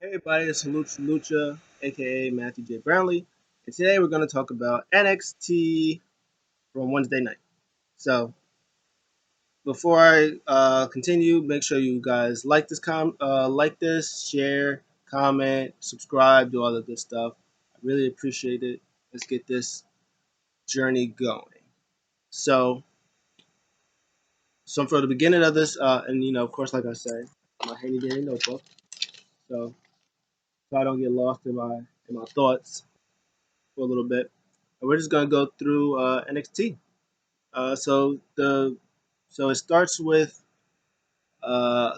Hey everybody, it's Lucha, aka Matthew J. Brownlee, and today we're going to talk about NXT from Wednesday night. So, before I continue, make sure you guys like this, share, comment, subscribe, do all the good stuff. I really appreciate it. Let's get this journey going. So, for the beginning of this, and of course, like I said, my handy dandy notebook, so I don't get lost in my thoughts for a little bit. And we're just gonna go through NXT. So it starts with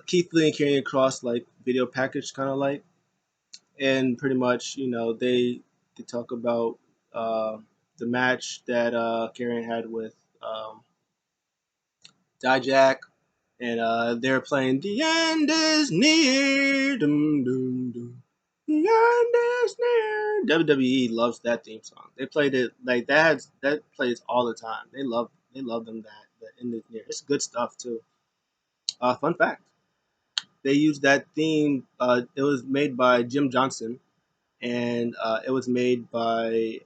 Keith Lee and Karrion Cross like video package kind of like, and pretty much they talk about uh, the match that Karrion had with Dijak, and they're playing "The End Is Near." Dum, dum, dum. The end is near. WWE loves that theme song. They played it like that plays all the time. They love them that the end is near. It's good stuff too. Fun fact: they used that theme. It was made by Jim Johnson, and it was made by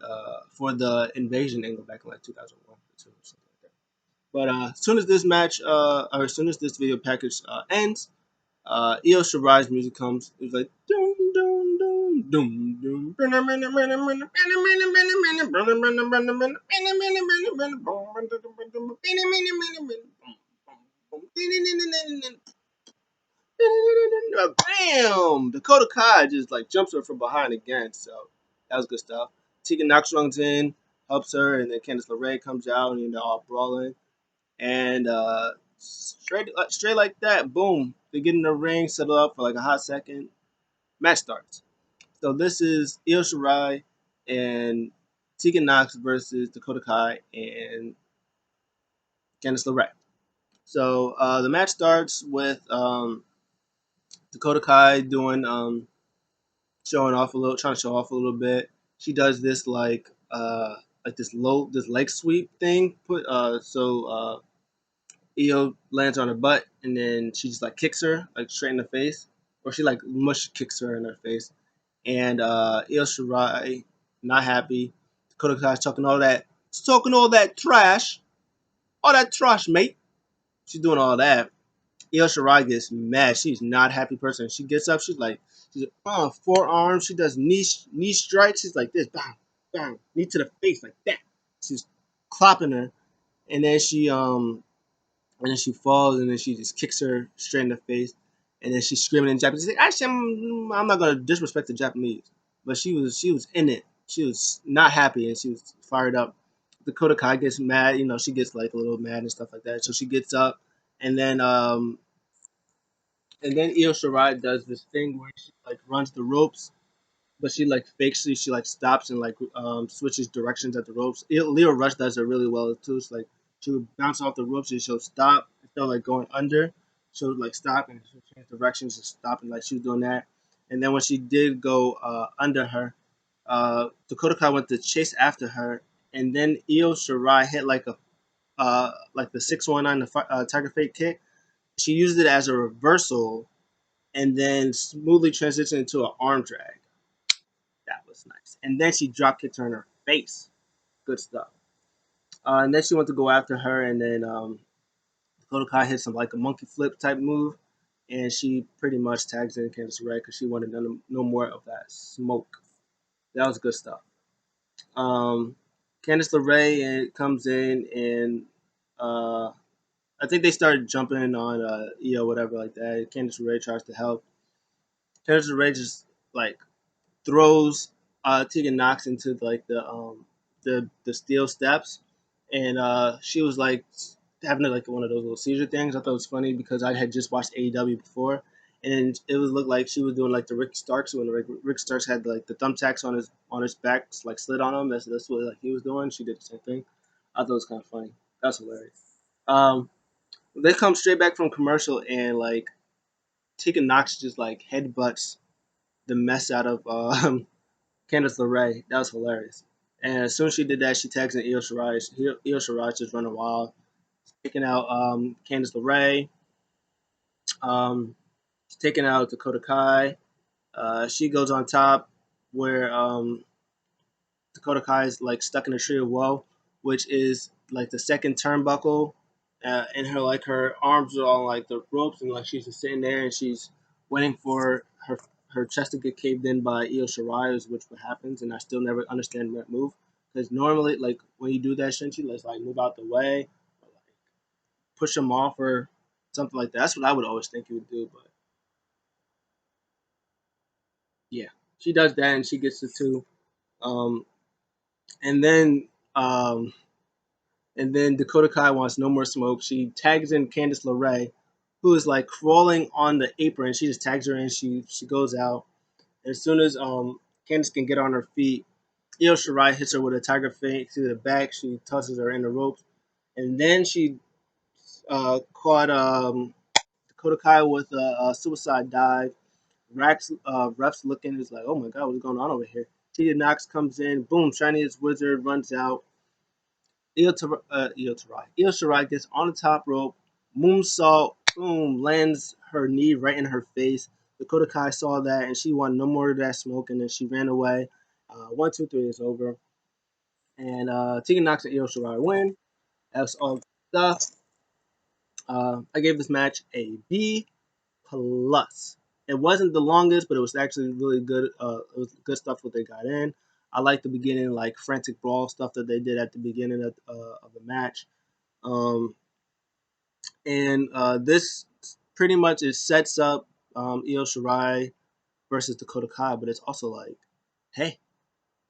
for the Invasion angle back in like 2001 or two or something like that. But as soon as this match, or as soon as this video package ends, Io Shirai's music comes. It's like doom doom doom doom doom. Bam! Dakota Kai just like jumps her from behind again. So that was good stuff. Tegan Knox runs in, helps her, and then Candice LeRae comes out, and they're all brawling. And straight like that, boom! They get in the ring, settle up for like a hot second. Match starts. So this is Io Shirai and Tegan Knox versus Dakota Kai and Candice LeRae. So the match starts with Dakota Kai doing showing off a little, trying to show off a little bit. She does this like this leg sweep thing. Io lands on her butt, and then she just like kicks her like straight in the face, or she like mush kicks her in her face. And Io Shirai not happy. Dakota Kai's talking all that trash, mate. She's doing all that. Io Shirai gets mad. She's not a happy person. She gets up. She's like, oh, forearm. She does knee strikes. She's like this, bang, bang, knee to the face like that. She's clopping her, and then she falls, and then she just kicks her straight in the face, and then she's screaming in Japanese. She's like, actually, I'm not gonna disrespect the Japanese, but she was in it. She was not happy, and she was fired up. Dakota Kai gets mad. She gets like a little mad and stuff like that. So she gets up, and then Io Shirai does this thing where she like runs the ropes, but she like fakes it. She like stops and like switches directions at the ropes. Leo Rush does it really well too. It's like she would bounce off the ropes and she'll stop instead of like going under. She'll like stop and she'll change directions and stop, and like she was doing that. And then when she did go under her, Dakota Kai went to chase after her, and then Io Shirai hit like the 619 Tiger Fate kick. She used it as a reversal and then smoothly transitioned into an arm drag. That was nice. And then she drop kicked her in her face. Good stuff. And then she went to go after her, and then Dakota Kai hit some like a monkey flip type move, and she pretty much tags in Candice LeRae because she wanted no more of that smoke. That was good stuff. Um, Candice LeRae comes in, and I think they started jumping on Io, whatever like that. Candice LeRae tries to help. Candice LeRae just like throws Tegan Knox into like the steel steps, and she was like having like one of those little seizure things. I thought it was funny because I had just watched AEW before, and it was looked like she was doing like the Rick Starks when Rick Starks had like the thumbtacks on his back like slid on him. That's what like he was doing. She did the same thing. I thought it was kind of funny. That's hilarious. Um, they come straight back from commercial, and like Tegan Knox just like headbutts the mess out of Candice LeRae. That was hilarious. And as soon as she did that, she tags in Io Shirai. Io Shirai just running wild, taking out Candice LeRae. Um, she's taking out Dakota Kai. She goes on top where Dakota Kai is like stuck in a tree of woe, which is like the second turnbuckle, and her arms are on like the ropes, and like she's just sitting there and she's waiting for her chest to get caved in by Io Shirai, is which what happens, and I still never understand that move because normally like when you do that, shouldn't you let's like move out the way, or, like, push them off or something like that. That's what I would always think you would do, but yeah, she does that and she gets the two. Um, and then um, And then Dakota Kai wants no more smoke. She tags in Candice LeRae, who is like crawling on the apron. She just tags her in. She goes out. As soon as Candice can get on her feet, Io Shirai hits her with a tiger feint to the back. She tosses her in the ropes, and then she caught Dakota Kai with a suicide dive. Ref's looking is like, oh my god, what's going on over here? Tegan Knox comes in, boom, shiniest wizard runs out. Io Shirai gets on the top rope, moonsault, boom, lands her knee right in her face. Dakota Kai saw that and she wanted no more of that smoke, and then she ran away. 1, 2, 3 is over, and Tegan Knox and Io Shirai win. That's all stuff. I gave this match a B plus. It wasn't the longest, but it was actually really good. It was good stuff what they got in. I like the beginning, like frantic brawl stuff that they did at the beginning of the match. Um, and this pretty much it sets up Io Shirai versus Dakota Kai, but it's also like, hey,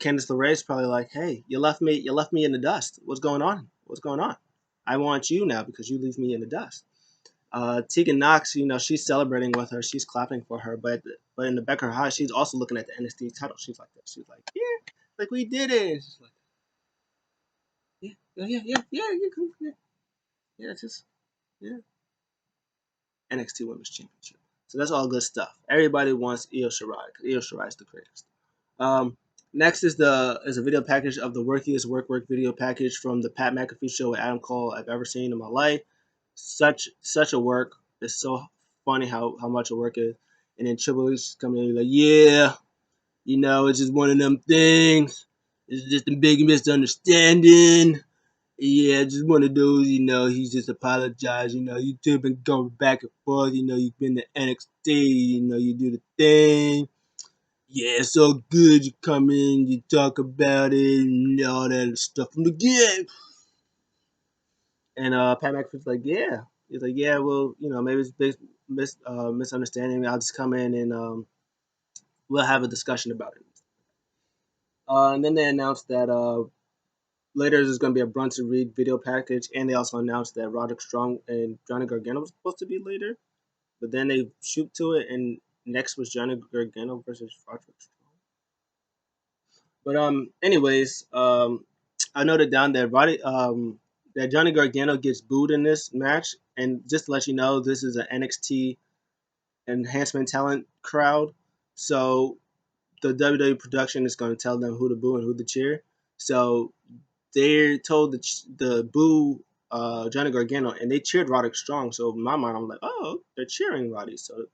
Candice LeRae is probably like, hey, you left me in the dust. What's going on? What's going on? I want you now because you leave me in the dust. Tegan Knox, she's celebrating with her, she's clapping for her, but in the back of her heart, she's also looking at the NXT title. She's like this. She's like, yeah, like we did it. She's like, yeah, yeah, yeah, just yeah. NXT Women's Championship. So that's all good stuff. Everybody wants Io Shirai because Io Shirai is the greatest. Um, Next is a video package of the workiest work video package from the Pat McAfee show with Adam Cole I've ever seen in my life. Such a work. It's so funny how much a work is. And then Triple H is coming in like, yeah, it's just one of them things. It's just a big misunderstanding. Yeah, just one of those, he's just apologized, you two have been going back and forth, you've been to NXT, you do the thing. Yeah, it's so good, you come in, you talk about it, and all that stuff from the game. And Pat McAfee's like, yeah. He's like, yeah, well, maybe it's a big misunderstanding. I'll just come in and we'll have a discussion about it. And then they announced that later there's going to be a Brunson Reed video package, and they also announced that Roderick Strong and Johnny Gargano was supposed to be later, but then they shoot to it, and next was Johnny Gargano versus Roderick Strong. But anyways, I noted down that that Johnny Gargano gets booed in this match, and just to let you know, this is an NXT enhancement talent crowd, so the WWE production is going to tell them who to boo and who to cheer. So they told the boo Johnny Gargano, and they cheered Roderick Strong. So in my mind, I'm like, oh, they're cheering Roddy. So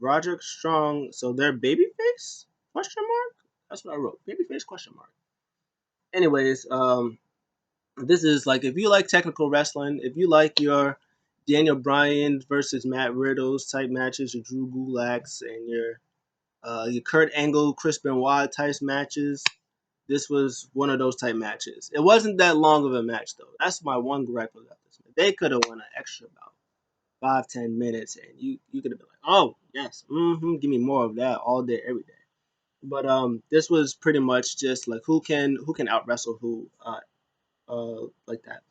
Roderick Strong, so they're babyface? Question mark. That's what I wrote. Babyface? Question mark. Anyways, this is like if you like technical wrestling, if you like your Daniel Bryan versus Matt Riddles type matches, your Drew Gulaks and your Kurt Angle, Chris Benoit type matches, this was one of those type matches. It wasn't that long of a match though. That's my one gripe about this. They could have won an extra about 5-10 minutes, and you could have been like, oh yes, give me more of that all day, every day. But this was pretty much just like who can out wrestle who like that.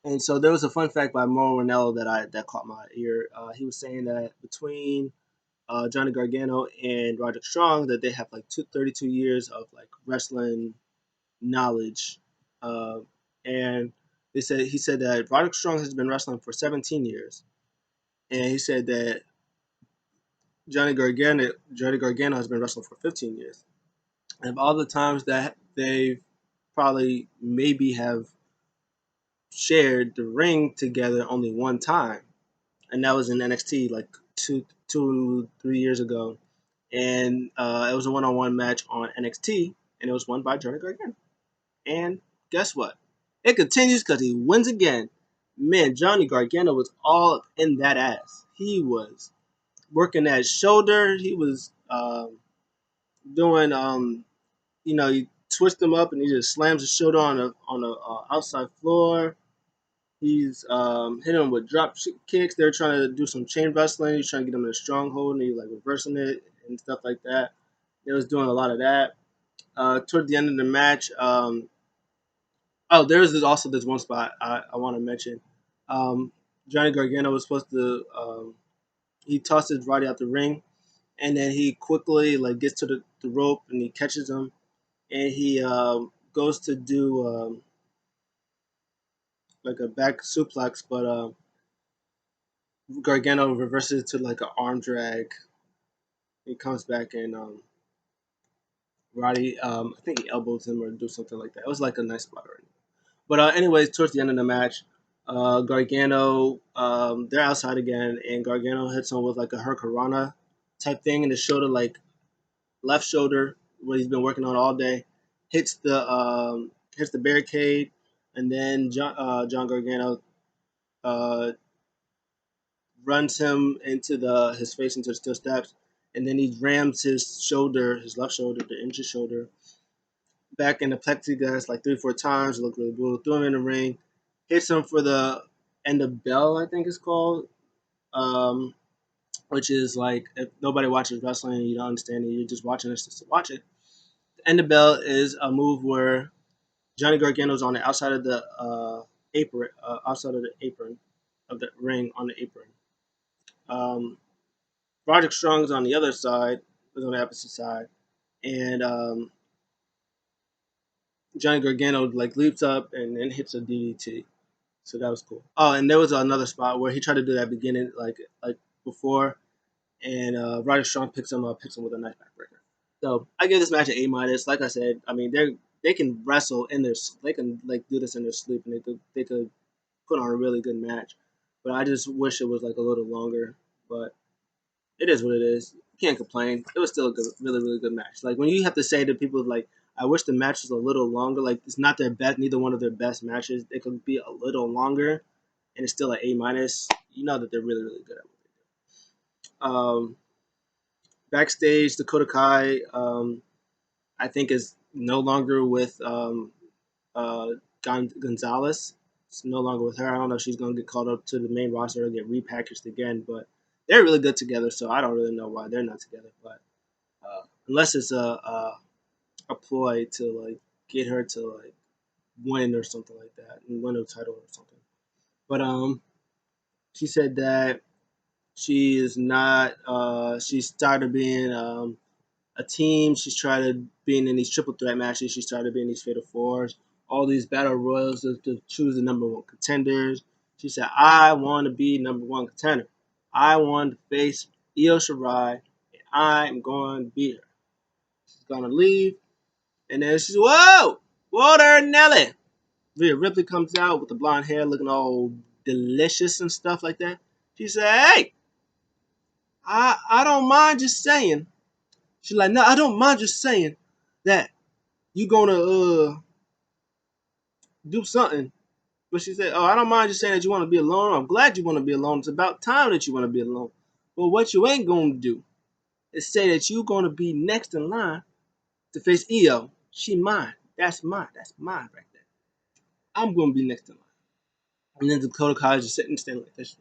And so there was a fun fact by Mauro Ranello that caught my ear. He was saying that between Johnny Gargano and Roderick Strong, that they have like 32 years of like wrestling knowledge, uh, and he said that Roderick Strong has been wrestling for 17 years, and he said that Johnny Gargano has been wrestling for 15 years. And of all the times that they probably maybe have shared the ring together only one time, and that was in NXT like 2, 3 years ago. and it was a one-on-one match on NXT, and it was won by Johnny Gargano. And guess what? It continues because he wins again. Man, Johnny Gargano was all in that ass. He was working that shoulder. He was doing he twists him up and he just slams his shoulder on the outside floor. He's hitting him with drop kicks. They're trying to do some chain wrestling. He's trying to get him in a stronghold and he's like reversing it and stuff like that. He was doing a lot of that. Toward the end of the match, there's also this one spot I want to mention. Um, Johnny Gargano was supposed to he tosses Roddy out the ring and then he quickly like gets to the rope and he catches him and he goes to do like a back suplex, but Gargano reverses to like an arm drag. He comes back and Roddy, I think he elbows him or do something like that. It was like a nice spot already. But anyways, towards the end of the match, Gargano, they're outside again, and Gargano hits him with like a Hurricanrana type thing in the shoulder, like left shoulder, what he's been working on all day. Hits the barricade, and then John Gargano uh, runs him into his face into the steel steps, and then he rams his shoulder, his left shoulder, the injured shoulder, back in the plexiglass like 3 or 4 times. It looked really cool. Threw him in the ring, hits him for the end of bell, I think it's called, um, which is like if nobody watches wrestling and you don't understand it, you're just watching this just to watch it. The end of bell is a move where Johnny Gargano's on the outside of the outside of the apron of the ring on the apron. Um, Roderick Strong's on the other side, was on the opposite side, and Johnny Gargano like leaps up and then hits a DDT. So that was cool. Oh, and there was another spot where he tried to do that beginning like before, and Roderick Strong hits him with a knife backbreaker. So I give this match an A-. Like I said, I mean they can wrestle in their they can like do this in their sleep and they could put on a really good match. But I just wish it was like a little longer. But it is what it is. You can't complain. It was still a good, really, really good match. Like when you have to say to people like, I wish the match was a little longer. Like it's not their best, neither one of their best matches. It could be a little longer, and it's still an A-. You know that they're really, really good at what they do. Backstage, Dakota Kai, I think is no longer with uh, Gonzalez. It's no longer with her. I don't know if she's going to get called up to the main roster or get repackaged again, but they're really good together. So I don't really know why they're not together. But unless it's a ploy to like get her to like win or something like that and win a title or something. But she said that she is not. She's tired of being a team. She's tired of being in these triple threat matches. She's tired of being in these fatal fours. All these battle royals to choose the number one contenders. She said, "I want to be number one contender. I want to face Io Shirai, and I am going to beat her." She's gonna leave, and then she's whoa, water Nelly. Rhea Ripley comes out with the blonde hair, looking all delicious and stuff like that. She said, "Hey, I don't mind just saying." She's like, "No, I don't mind just saying that you gonna do something." But she said, "Oh, I don't mind just saying that you want to be alone. I'm glad you want to be alone. It's about time that you want to be alone. But what you ain't gonna do is say that you gonna be next in line to face Io. She mine. That's mine. That's mine right there. I'm gonna be next in line." And then Dakota Kai is just sitting standing like this.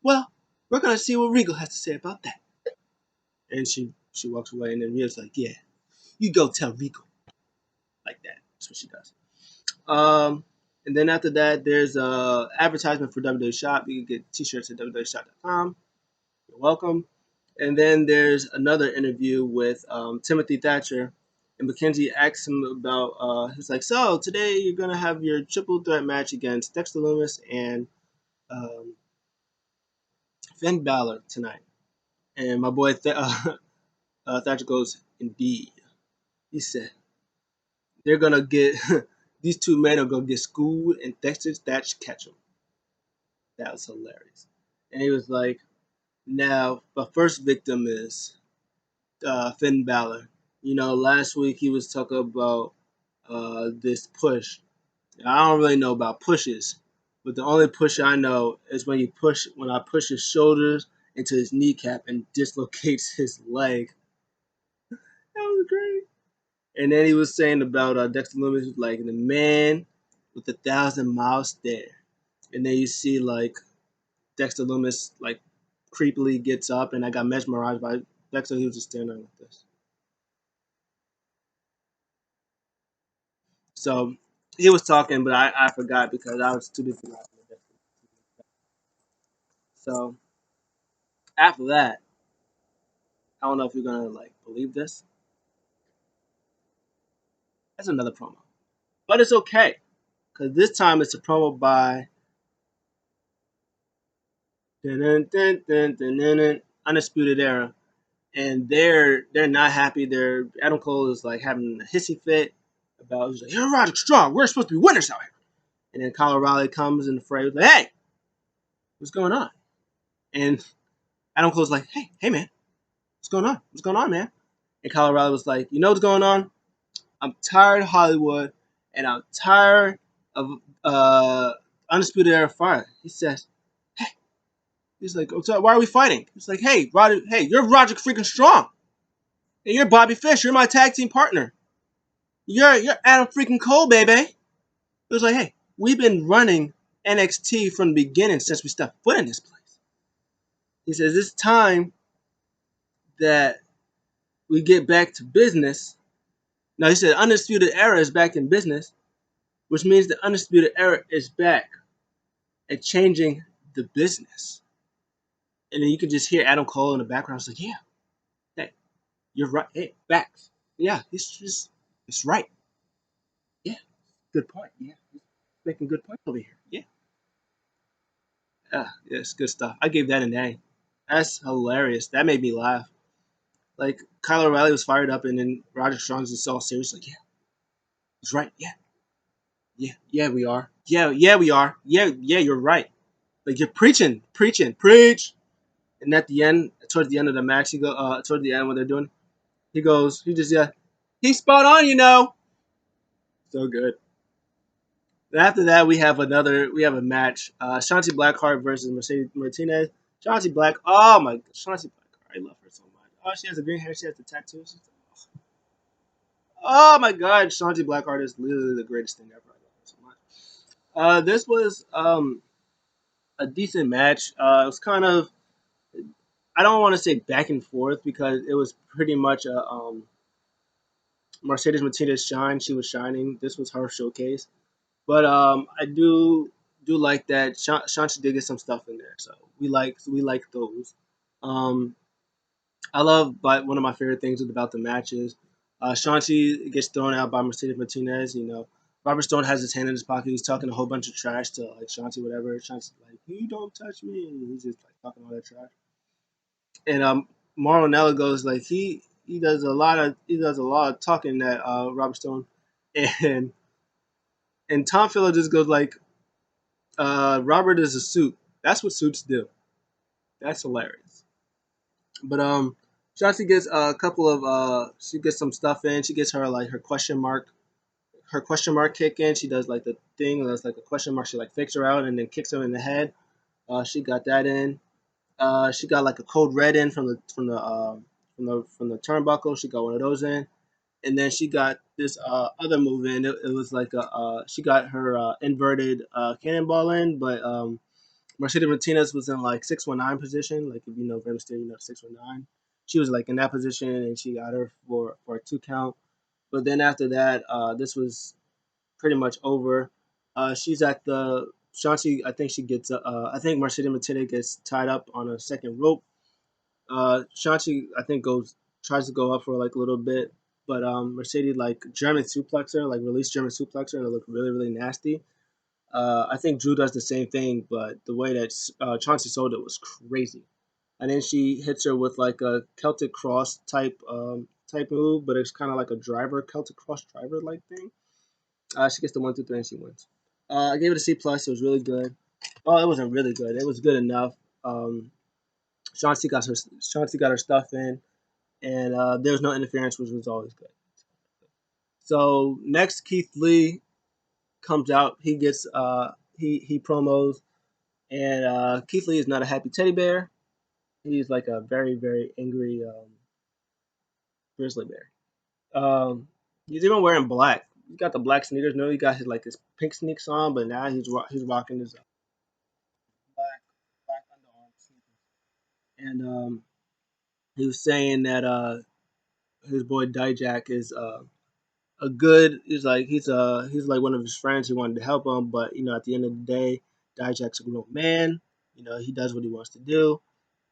Well, we're gonna see what Regal has to say about that. And she walks away, and then Rhea's like, "Yeah, you go tell Regal like that." That's what she does. Um, and then after that, there's a advertisement for WWE Shop. You can get t-shirts at www.shop.com. You're welcome. And then there's another interview with Timothy Thatcher. And Mackenzie asks him about, he's like, "So today you're going to have your triple threat match against Dexter Loomis and um, Finn Balor tonight." And my boy Thatcher goes, "Indeed." He said, "They're going to get, these two men are going to get schooled and Dexter's Thatch catch them." That was hilarious. and he was like, "Now the first victim is Finn Balor. Last week he was talking about this push. I don't really know about pushes, but the only push I know is when I push his shoulders into his kneecap and dislocates his leg. That was great. And then he was saying about Dexter Lumis, like the man with 1,000 mile stare. And then you see like Dexter Lumis like creepily gets up, and I got mesmerized by Dexter. He was just standing there like this. So he was talking, but I forgot because I was too busy laughing at Dexter. So after that, I don't know if you're gonna like believe this. That's another promo, but it's okay because this time it's a promo by Undisputed Era, and they're not happy. Adam Cole is like having a hissy fit about he's like, "You're Roderick Strong. We're supposed to be winners out here." And then Kyle O'Reilly comes in the fray, like, "Hey, what's going on?" And Adam Cole's like, "Hey, man, what's going on? What's going on, man?" And Kyle O'Reilly was like, "You know what's going on? I'm tired of Hollywood, and I'm tired of Undisputed Era Fire." He says, "Hey," he's like, "So why are we fighting?" He's like, "Hey, hey, you're Roderick freaking Strong, and you're Bobby Fish. You're my tag team partner. You're Adam freaking Cole, baby." It was like, "Hey, we've been running NXT from the beginning since we stepped foot in this place." He says, "It's time that we get back to business." Now, he said, Undisputed Era is back in business, which means the Undisputed Era is back at changing the business. And then you can just hear Adam Cole in the background. It's like, "Yeah, hey, you're right. Hey, facts. Yeah, he's just, it's right. Yeah, good point. Yeah, he's making good points over here. Yeah. Yeah, it's good stuff. I gave that an A. That's hilarious. That made me laugh. Like, Kyle O'Reilly was fired up, and then Roger Strong's just all serious. Like, yeah, he's right. Yeah, yeah, we are. Yeah, we are. Yeah, you're right. Like, you're preach. And at the end, towards the end of the match, towards the end when they're doing, he just, yeah, he's spot on, So good. And after that, we have a match. Shanti Blackheart versus Mercedes Martinez. Shanti Black, oh my, Shanti Blackheart, I love her so much. Oh, she has the green hair, she has the tattoos. Oh my God, Shanti Blackheart is literally the greatest thing ever. I love her so much. This was a decent match. It was kind of, I don't want to say back and forth because it was pretty much a Mercedes Martinez shine. She was shining. This was her showcase. But I do like that Shanti did get some stuff in there, so we like those. Um, I love, but one of my favorite things about the matches, Shanti gets thrown out by Mercedes Martinez. Robert Stone has his hand in his pocket. He's talking a whole bunch of trash to like Shanti, whatever. Shanti's like, "You don't touch me." He's just like talking all that trash. And Maronella goes like he does a lot of talking that Robert Stone, and Tom Filler just goes like, Robert is a suit. That's what suits do. That's hilarious. But Shotzi gets a couple of she gets some stuff in. She gets her question mark kick in. She does like the thing that's like a question mark. She like fakes her out and then kicks her in the head. She got that in. She got like a code red in from the turnbuckle. She got one of those in, and then she got this other move in. It was like she got her inverted cannonball in, but Mercedes Martinez was in like 619 position. Like if you know Rey Mysterio, 619. She was like in that position, and she got her for a 2 count. But then after that, this was pretty much over. She's at the Shanti. I think she gets. I think Mercedes Martinez gets tied up on a second rope. Shanti, I think, tries to go up for like a little bit, but Mercedes like German suplexer, like release German suplexer, and it looked really really nasty. I think Drew does the same thing, but the way that Chauncey sold it was crazy. And then she hits her with like a Celtic Cross type move, but it's kind of like a Celtic Cross driver like thing. She gets the 1, 2, 3, and she wins. I gave it a C plus. It was really good. Well, it wasn't really good. It was good enough. Shanti got her stuff in, and there was no interference, which was always good. So next, Keith Lee comes out. He gets he promos, and Keith Lee is not a happy teddy bear. He's like a very very angry grizzly bear. He's even wearing black. He got the black sneakers. No, he got his pink sneaks on, but now he's rocking his black black underarm sneakers. And he was saying that his boy Dijak is a good. He's like one of his friends. He wanted to help him, but at the end of the day, Dijak's a grown man. He does what he wants to do.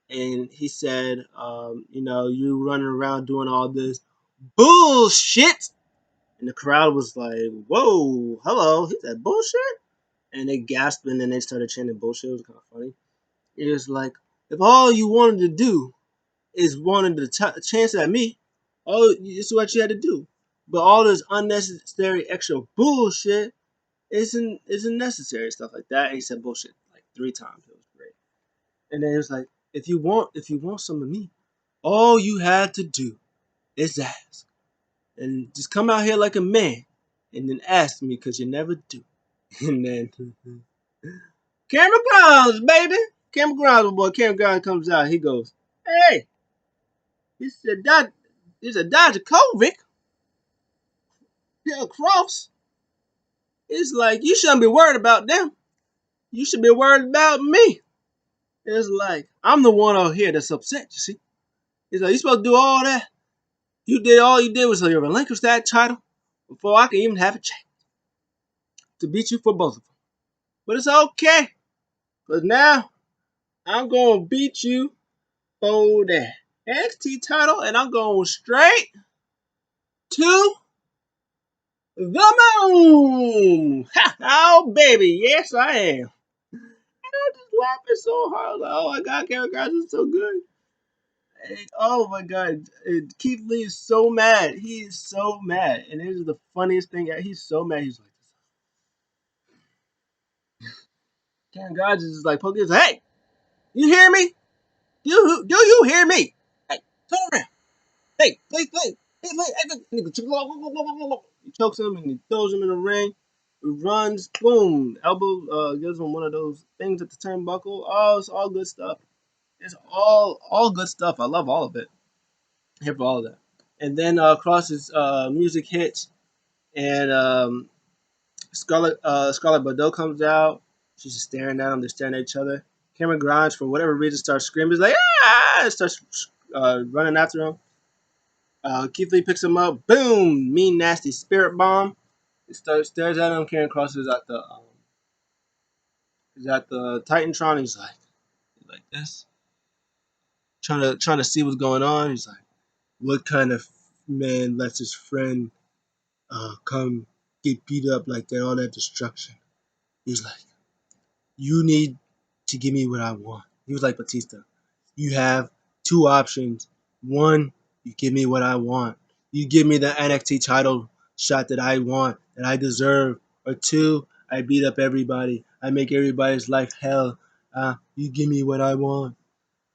And he said, you running around doing all this bullshit. And the crowd was like, whoa, hello. He said, bullshit? And they gasped and then they started chanting bullshit. It was kind of funny. It was like, if all you wanted to do is wanted to chance at me, this is what you had to do. But all this unnecessary extra bullshit isn't necessary, stuff like that. And he said bullshit like 3 times. It was great. And then it was like, if you want some of me, all you had to do is ask. And just come out here like a man and then ask me because you never do. And then Cameron Grimes, baby. Cameron Grimes, boy. Cameron Grimes comes out. He goes, hey, he said, Dijakovic, Cross. It's like, you shouldn't be worried about them. You should be worried about me. It's like, I'm the one out here that's upset, you see. It's like, you supposed to do all that. All you did was relinquish that title before I can even have a chance to beat you for both of them. But it's okay, because now I'm going to beat you for that NXT title, and I'm going straight to the moon. Oh, baby, yes, I am. I'm just laughing so hard. Like, oh my God, Karen Cross is so good. And, oh my God, Keith Lee is so mad. He is so mad, and this is the funniest thing. He's so mad. He's like, Karen Cross is just like poking his, hey, you hear me? Do you hear me? Hey, turn around. Hey, play. Hey, he chokes him and he throws him in the ring. He runs, boom, elbow gives him one of those things at the turnbuckle. Oh, it's all good stuff. It's all good stuff. I love all of it. I'm here for all of that. And then Cross's music hits, and Scarlett Bordeaux comes out. She's just staring at him. They're staring at each other. Cameron Grimes, for whatever reason, starts screaming. He's like, ah! And starts running after him. Keith Lee picks him up. Boom! Mean, nasty spirit bomb. He stares at him. Karen Cross is at the Titantron. He's like this, trying to see what's going on. He's like, what kind of man lets his friend come get beat up like that, all that destruction? He's like, you need to give me what I want. He was like Batista. You have 2 options. One, you give me what I want. You give me the NXT title shot that I want, that I deserve. Or 2, I beat up everybody. I make everybody's life hell. You give me what I want.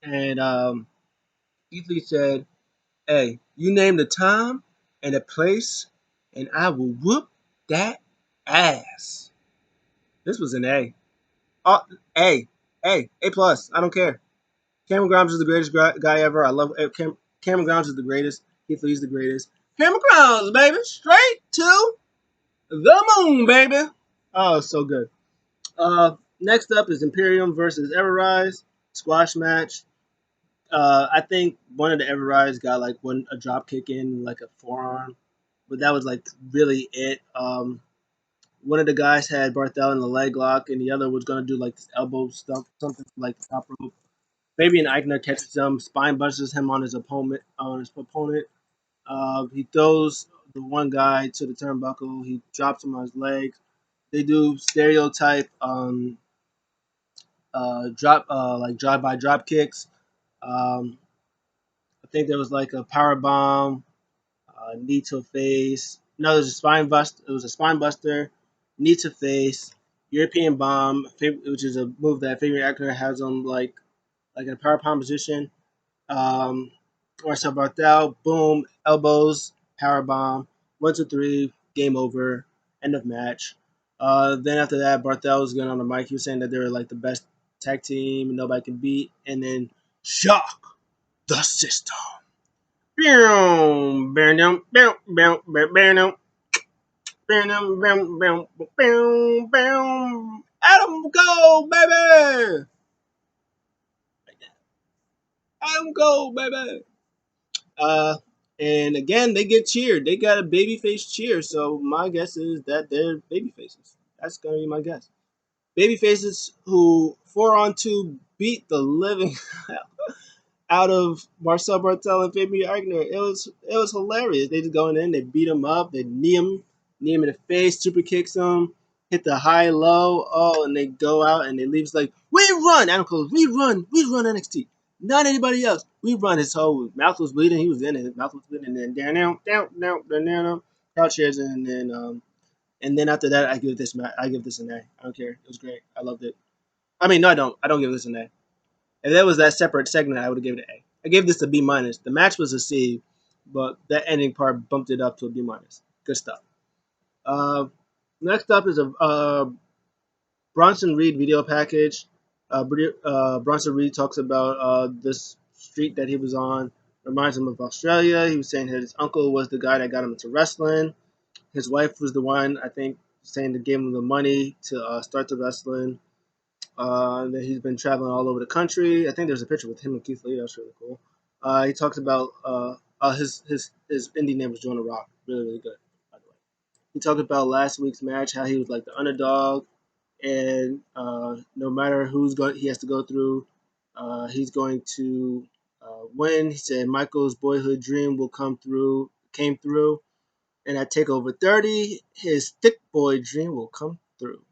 And Keith Lee said, hey, you name the time and the place, and I will whoop that ass. This was an A. Uh, A. A plus. I don't care. Cameron Grimes is the greatest guy ever. I love Cameron Grimes is the greatest. Keith Lee's the greatest. Cameron Grimes, baby, straight to the moon, baby. Oh, so good. Next up is Imperium versus Everrise squash match. I think one of the Everrise got like a drop kick in, like a forearm, but that was like really it. One of the guys had Barthel in the leg lock, and the other was gonna do like this elbow stuff, something like the top rope. Fabian Eichner catches him, spine bunches him on his opponent. He throws the one guy to the turnbuckle. He drops him on his legs. They do stereotype drive by drop kicks. Um, I think there was like a power bomb, knee to face. No, it was a spine bust. It was a spine buster, knee to face, European bomb, which is a move that Fabian Eichner has on like like in a power palm position. Marcel Barthel, boom, elbows, power bomb, 1, 2, 3, game over, end of match. Then after that, Barthel was going on the mic. He was saying that they were like the best tag team, nobody can beat, and then shock the system. Boom, boom, boom, boom, boom, boom, boom, boom, boom, boom. Adam go, baby! Adam go, baby! Uh, and again, they get cheered. They got a babyface cheer. So my guess is that they're baby faces. That's gonna be my guess. Baby faces who 4-on-2 beat the living out of Marcel Bartel and Fabian Eichner. It was hilarious. They just going in, they beat him up, they knee him in the face, super kicks him, hit the high low, and they go out and they leave. It's like we run, Adam Cole, we run NXT. Not anybody else. We run. His whole mouth was bleeding. He was in it. His mouth was bleeding. And then down, crowd cheers, and then after that, I give this an A. I don't care. It was great. I loved it. I mean, no, I don't. I don't give this an A. If that was that separate segment, I would have given it an A. I gave this a B minus. The match was a C, but that ending part bumped it up to a B minus. Good stuff. Uh, Next up is a Bronson Reed video package. Bronson Reed talks about this street that he was on. Reminds him of Australia. He was saying his uncle was the guy that got him into wrestling. His wife was the one, I think, saying that gave him the money to start the wrestling. That he's been traveling all over the country. I think there's a picture with him and Keith Lee. That's really cool. He talks about his indie name was Jonah Rock. Really, really good, by the way. He talked about last week's match, how he was like the underdog, and no matter who's going, he has to go through. He's going to win. He said Michael's boyhood dream will came through, and at Takeover 30, his thick boy dream will come through.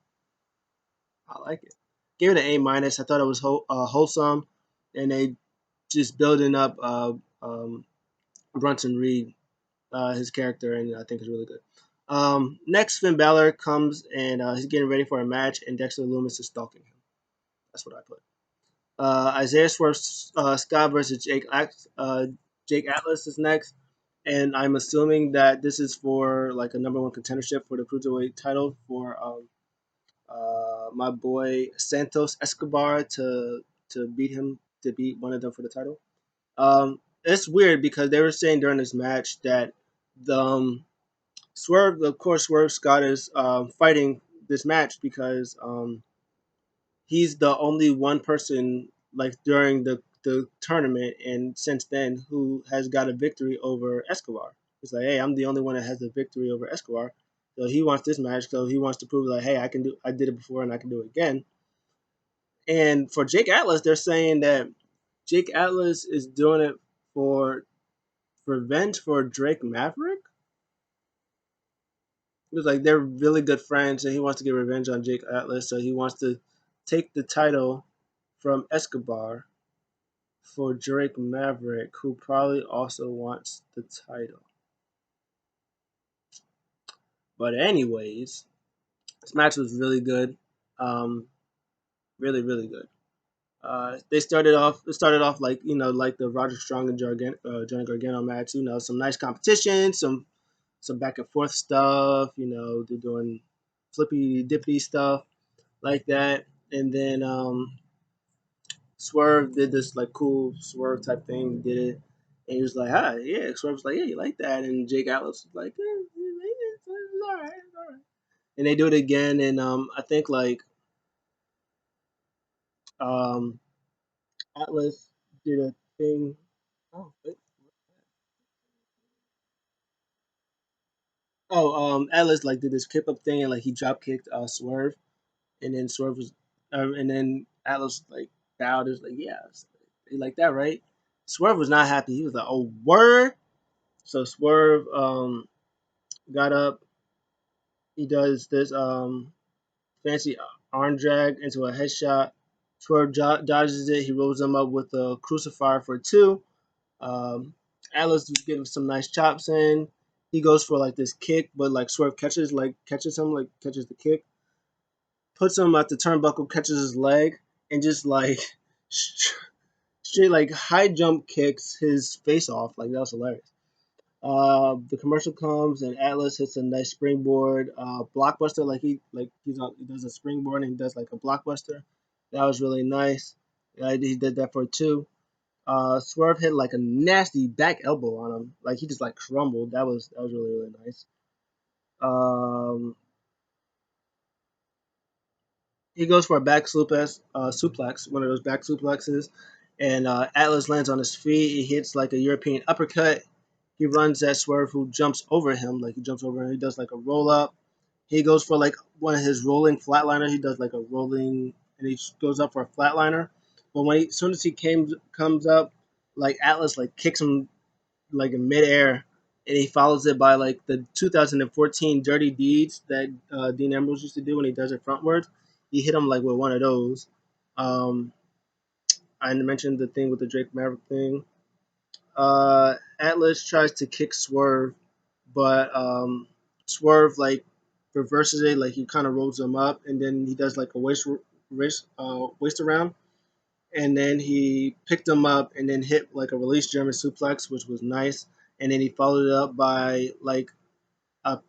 I like it. Gave it an A minus. I thought it was wholesome, and they just building up Brunson Reed, his character, and I think it's really good. Next, Finn Balor comes and he's getting ready for a match, and Dexter Loomis is stalking him. That's what I put. Isaiah Swerve Scott versus Jake Atlas is next, and I'm assuming that this is for like a number one contendership for the cruiserweight title for my boy Santos Escobar to beat one of them for the title. It's weird because they were saying during this match that the Swerve, of course, Swerve Scott is fighting this match because he's the only one person like during the tournament and since then who has got a victory over Escobar. It's like, hey, I'm the only one that has a victory over Escobar. So he wants this match. So he wants to prove like, hey, I did it before and I can do it again. And for Jake Atlas, they're saying that Jake Atlas is doing it for revenge for Drake Maverick. It was like they're really good friends, and he wants to get revenge on Jake Atlas, so he wants to take the title from Escobar for Drake Maverick, who probably also wants the title. But anyways, this match was really good, really really good. They started off. It started off like like the Roger Strong and Johnny Gargano match. Some nice competition, some back and forth stuff. They're doing flippy dippy stuff like that, and then Swerve did this like cool Swerve type thing. Did it, and he was like, "Hi, yeah." Swerve was like, "Yeah, you like that?" And Jake Atlas was like, "Yeah, it's all right, it's all right." And they do it again, and I think like um, Atlas did a thing. Oh, Atlas like did this kick up thing, and like he drop kicked Swerve, and then Swerve was, and then Atlas like bowed. Is like, yeah, you like that, right? Swerve was not happy. He was like, "Oh, word." So Swerve got up. He does this fancy arm drag into a headshot. Swerve dodges it. He rolls him up with a crucifier for two. Um, Atlas was getting some nice chops in. He goes for like this kick, but like Swerve catches him, like catches the kick, puts him at the turnbuckle, catches his leg, and just like straight like high jump kicks his face off. Like that was hilarious. The commercial comes and Atlas hits a nice springboard. Blockbuster, he does a springboard and he does like a blockbuster. That was really nice. He did that for two. Swerve hit like a nasty back elbow on him. Like he just like crumbled. That was really nice. Um, he goes for a suplex, one of those back suplexes, and Atlas lands on his feet. He hits like a European uppercut. He runs at Swerve, who jumps over him. Like he jumps over him. He does like a roll up. He goes for like one of his rolling flatliner. He does like a rolling, and he goes up for a flatliner. But as soon as he comes up, like Atlas like kicks him like in midair, and he follows it by like the 2014 Dirty Deeds that Dean Ambrose used to do when he does it frontwards. He hit him like with one of those. Um, I mentioned the thing with the Drake Maverick thing. Atlas tries to kick Swerve, but Swerve like reverses it, like he kind of rolls him up, and then he does like a waist around, and then he picked him up and then hit like a release German suplex, which was nice, and then he followed it up by like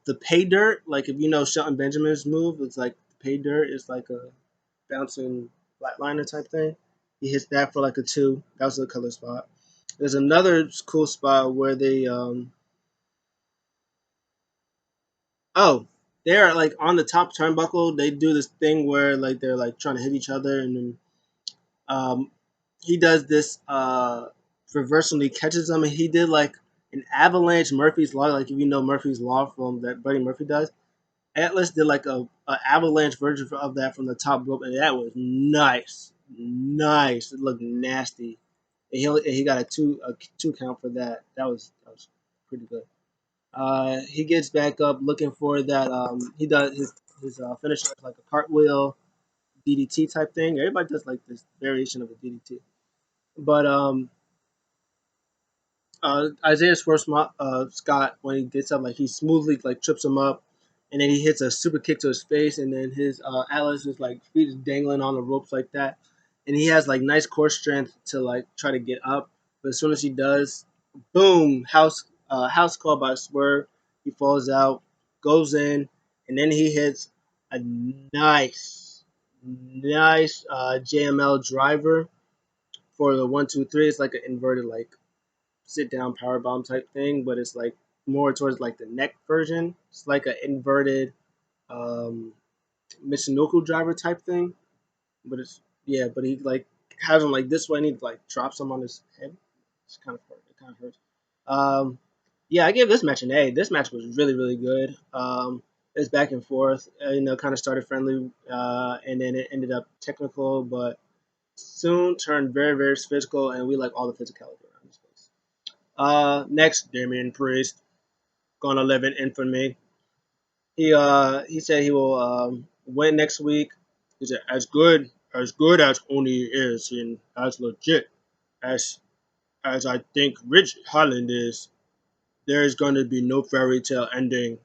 the pay dirt. Like if you know Shelton Benjamin's move, it's like pay dirt is like a bouncing flatliner type thing. He hits that for like a two. That was the color spot. There's another cool spot where oh, they're like on the top turnbuckle. They do this thing where like they're like trying to hit each other, and then um, he does this reversal and he catches them, and he did like an avalanche Murphy's Law. Like if you know Murphy's Law from that Buddy Murphy does, Atlas did like a avalanche version of that from the top rope, and that was nice, nice. It looked nasty. And he got a two count for that. That was pretty good. He gets back up looking for that. He does his finisher is like a cartwheel DDT type thing. Everybody does like this variation of a DDT, but Isaiah Swerve Scott, when he gets up, like he smoothly like trips him up, and then he hits a super kick to his face, and then his Atlas is like feet is dangling on the ropes like that, and he has like nice core strength to like try to get up, but as soon as he does, boom, house call by Swerve, he falls out, goes in, and then he hits a nice JML driver for the 1 2 3. It's like an inverted like sit down power bomb type thing, but it's like more towards like the neck version. It's like an inverted um, Michinoku driver type thing, but it's yeah, but he like has him like this way, and he like drops him on his head. It's kind of hurt. It kind of hurts. Um, yeah, I gave this match an A. This match was really good. It's back and forth. Kind of started friendly, and then it ended up technical, but soon turned very physical, and we like all the physicality around this place. Next, Damian Priest, gonna live in infamy. He said he will win next week. He said as good as Oni is, and as legit as I think Rich Holland is. There is going to be no fairy tale ending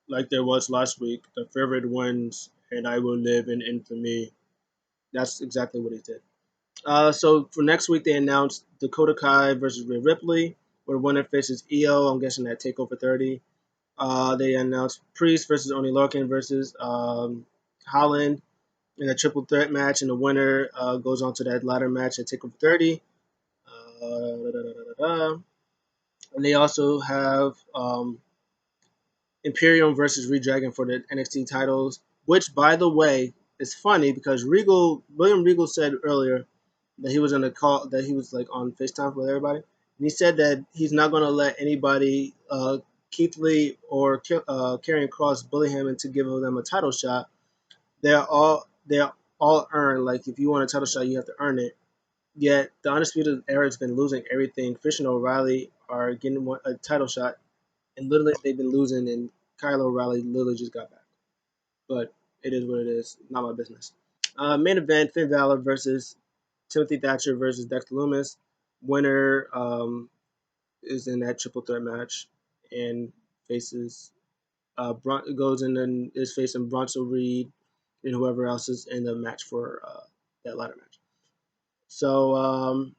like there was last week. The favorite wins, and I will live in infamy. That's exactly what he did. So for next week, they announced Dakota Kai versus Rhea Ripley, where the winner faces EO. I'm guessing that Takeover 30. They announced Priest versus Oni Lorcan versus Holland in a triple threat match, and the winner goes on to that ladder match at Takeover 30. Da, da, da, da, da. And they also have Imperium versus Redragon for the NXT titles, which, by the way, is funny because William Regal said earlier that he was on the call, that he was like on FaceTime with everybody, and he said that he's not going to let anybody, Keith Lee or Karrion Cross, bully him into giving them a title shot. They're all earned. Like if you want a title shot, you have to earn it. Yet the Undisputed Era has been losing everything. Fish and O'Reilly are getting a title shot, and literally they've been losing, and Kyle O'Reilly literally just got back. But it is what it is. Not my business. Main event: Finn Balor versus Timothy Thatcher versus Dexter Lumis. Winner is in that triple threat match and faces goes in and is facing Bronson Reed and whoever else is in the match for that ladder match. So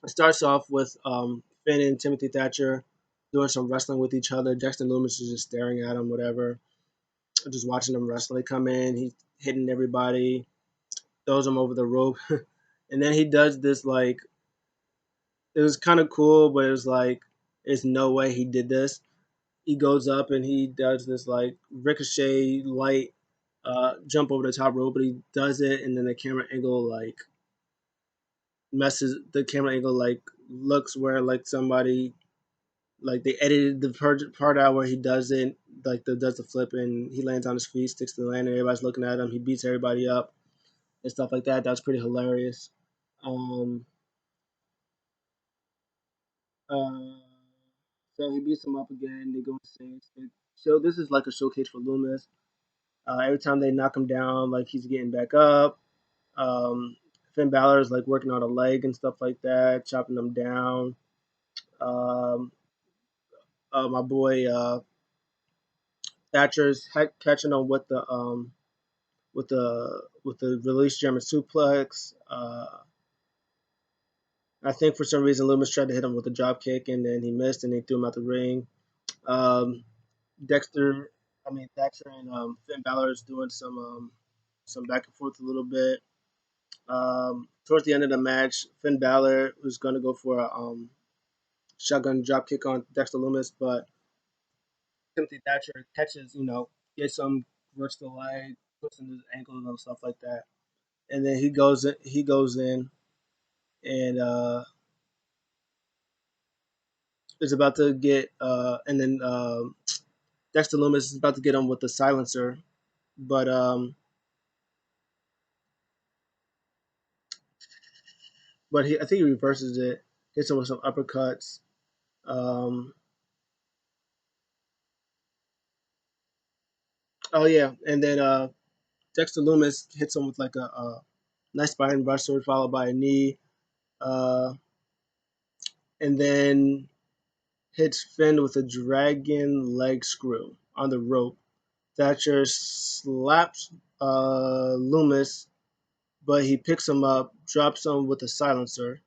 It starts off with Finn and Timothy Thatcher doing some wrestling with each other. Dexter Loomis is just staring at him, whatever, just watching them wrestle. They come in, he's hitting everybody, throws them over the rope, and then he does this like it was kind of cool, but it was like there's no way he did this. He goes up and he does this like ricochet light jump over the top rope, but he does it, and then the camera angle like messes the camera angle like looks where like somebody like they edited the part out where he does it like does the flip and he lands on his feet, sticks to the landing, everybody's looking at him, he beats everybody up and stuff like that. That was pretty hilarious. Um, uh, so he beats him up again. They go insane. So this is like a showcase for Loomis. Every time they knock him down, like he's getting back up. Um, Finn Balor is like working on a leg and stuff like that, chopping them down. Um, my boy Thatcher's catching him with the release German suplex. I think for some reason Loomis tried to hit him with a drop kick and then he missed and they threw him out the ring. Um, Thatcher and Finn Balor is doing some back and forth a little bit. Towards the end of the match, Finn Balor was going to go for a shotgun drop kick on Dexter Loomis, but Timothy Thatcher catches, gets him, works the leg, puts in his ankles and stuff like that, and then he goes in and is about to get, and then Dexter Loomis is about to get him with the silencer, but I think he reverses it, hits him with some uppercuts. Um, oh yeah, and then Dexter Loomis hits him with like a nice spine buster followed by a knee, uh, and then hits Finn with a dragon leg screw on the rope. Thatcher slaps Loomis, but he picks him up, drops him with a silencer.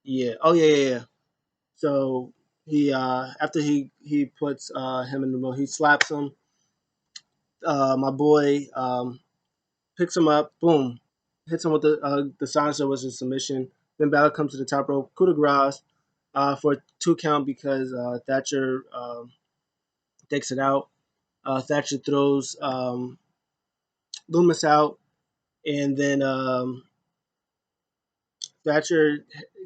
Yeah. Oh yeah. So he after he puts him in the middle, he slaps him. My boy picks him up, boom, hits him with the silencer was a submission. Then Balor comes to the top rope, coup de grace for a 2 count because Thatcher takes it out. Thatcher throws Loomis out, and then Thatcher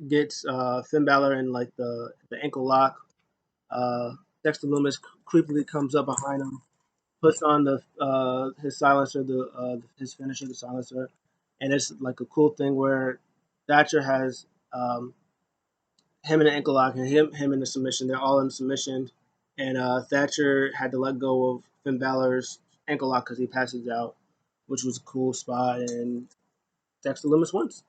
gets Finn Balor in like the ankle lock. Uh, Dexter Loomis creepily comes up behind him, puts on the his silencer, his finisher, the silencer, and it's like a cool thing where Thatcher has him in the ankle lock and him in the submission. They're all in submission, and Thatcher had to let go of Finn Balor's ankle lock because he passes out, which was a cool spot, and Dexter Loomis wins.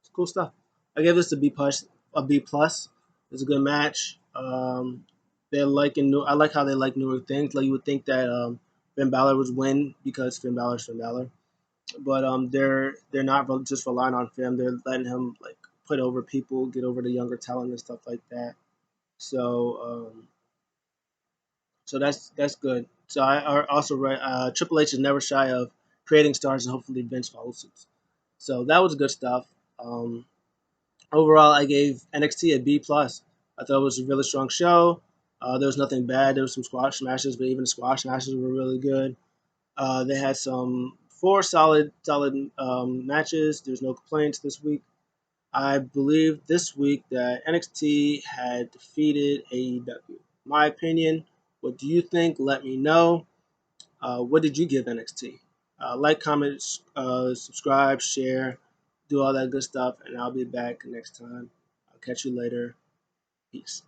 It's cool stuff. I gave this a B plus. A B plus. It's a good match. They're liking new. I like how they like newer things. Like you would think that Finn Balor would win because Finn Balor's Finn Balor, but they're not just relying on Finn. They're letting him like put over people, get over the younger talent and stuff like that. So that's good. So I also read Triple H is never shy of creating stars and hopefully Vince follows suit. So that was good stuff. Um, Overall, I gave NXT a B plus. I thought it was a really strong show. There was nothing bad. There was some squash matches, but even the squash matches were really good. They had some four solid matches. There's no complaints this week. I believe this week that NXT had defeated AEW. My opinion. What do you think? Let me know. What did you give NXT? Like, comment, subscribe, share, do all that good stuff, and I'll be back next time. I'll catch you later. Peace.